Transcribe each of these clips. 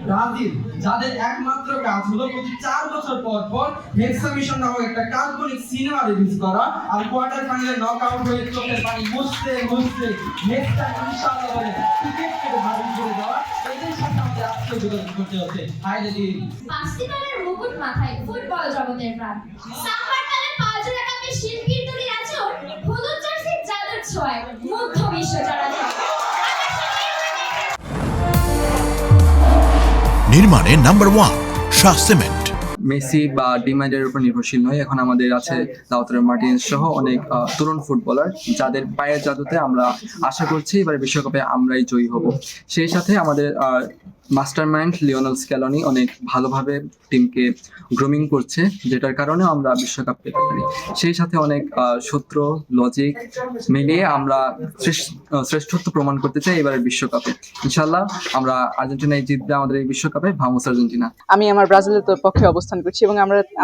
Brazil, যাদের একমাত্র কাজ হলো প্রতি 4 বছর পর পর হেক্সামিশন নামক একটা কাল্পনিক সিনেমা রিলিজ করা আর কোয়ার্টার ফাইনালে নকআউট হয়ে চোখের পানি মুছতে মুছতে নেক্সট টাইম ইনশাআল্লাহ বলে টিকেট কেটে ভারী করে দেওয়া, এদের সাথে আমাদের আজকে যোগাযোগ করতে হচ্ছে। হাইরে দিন পাঁচটি তারের মুকুট মাথায় ফুটবল জগতের প্রাণ, সাম্বার তালে পাঁচজোড়া কাপে শিল্পীর তুলি আচর, হলুদ জার্সির জাদুর ছোঁয়ায় মুগ্ধ বিশ্ব চরাচর। নির্মাণে নাম্বার 1 শাহ সিমেন্ট। মেসি বা ডিমান্ডের উপর নির্ভরশীল নয়, এখন আমাদের আছে লাউতারো মার্টিনেজ সহ অনেক তরুণ ফুটবলার যাদের পায়ের জাদুতে আমরা আশা করছি এবার বিশ্বকাপে আমরাই জয়ী হব। সেই সাথে আমাদের মাস্টার মাইন্ড লিওনেল স্ক্যালোনি অনেক ভালোভাবে টিমকে গ্রুমিং করছে, যেটার কারণে আমরা বিশ্বকাপ পেতে পারি। সেই সাথে অনেক সূত্র লজিক মিলিয়ে আমরা শ্রেষ্ঠত্ব প্রমাণ করতে চাই এবারের বিশ্বকাপে। ইনশাল্লাহ আমরা আর্জেন্টিনায় জিতবে আমাদের এই বিশ্বকাপে। Vamos Argentina. আমি আমার ব্রাজিলের পক্ষে অবস্থান করছি এবং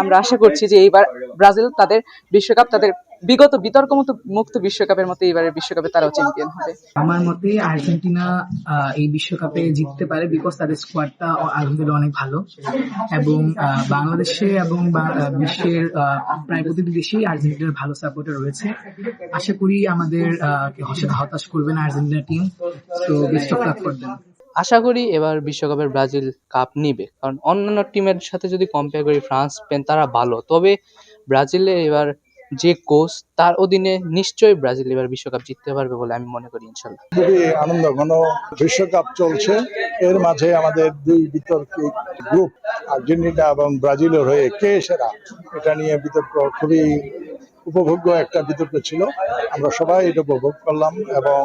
আমরা আশা করছি যে এইবার ব্রাজিল তাদের বিশ্বকাপ, তাদের বিগত বিতর্ক মুক্ত বিশ্বকাপের মতো এবারের বিশ্বকাপে তারাও চ্যাম্পিয়ন হবে। আমার মতে আর্জেন্টিনা এই বিশ্বকাপে জিততে পারে, বিকজ তাদের স্কোয়াডটা আলহামদুলিল্লাহ অনেক ভালো এবং বাংলাদেশে এবং বিশ্বের প্রায় প্রতিটি দেশেই আর্জেন্টিনার ভালো সাপোর্টার রয়েছে। আশা করি আমাদের হতাশ করবে না আর্জেন্টিনা টিম। তো best of luck for them. আশা করি এবার বিশ্বকাপের ব্রাজিল কাপ নিবে, কারণ অন্যান্য টিমের সাথে যদি কম্পেয়ার করি ফ্রান্স, স্পেন তারা ভালো, তবে ব্রাজিলে এবার যে কোচ তার অধীনে নিশ্চয়ই ব্রাজিল এবার বিশ্বকাপ জিততে পারবে বলে আমি মনে করি ইনশাল্লাহ। খুবই আনন্দঘন বিশ্বকাপ চলছে, এর মাঝে আমাদের দুই বিতর্কিক গ্রুপ আর্জেন্টিনা এবং ব্রাজিলের হয়ে কে সেরা এটা নিয়ে বিতর্ক, খুবই উপভোগ্য একটা বিতর্ক ছিল। আমরা সবাই এটা উপভোগ করলাম এবং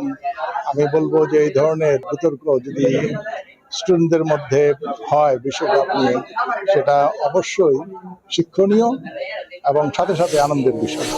আমি বলবো যে এই ধরনের বিতর্ক যদি স্টুডেন্টদের মধ্যে হয় বিশ্বকাপ নিয়ে, সেটা অবশ্যই শিক্ষণীয় এবং সাথে সাথে আনন্দের বিষয়।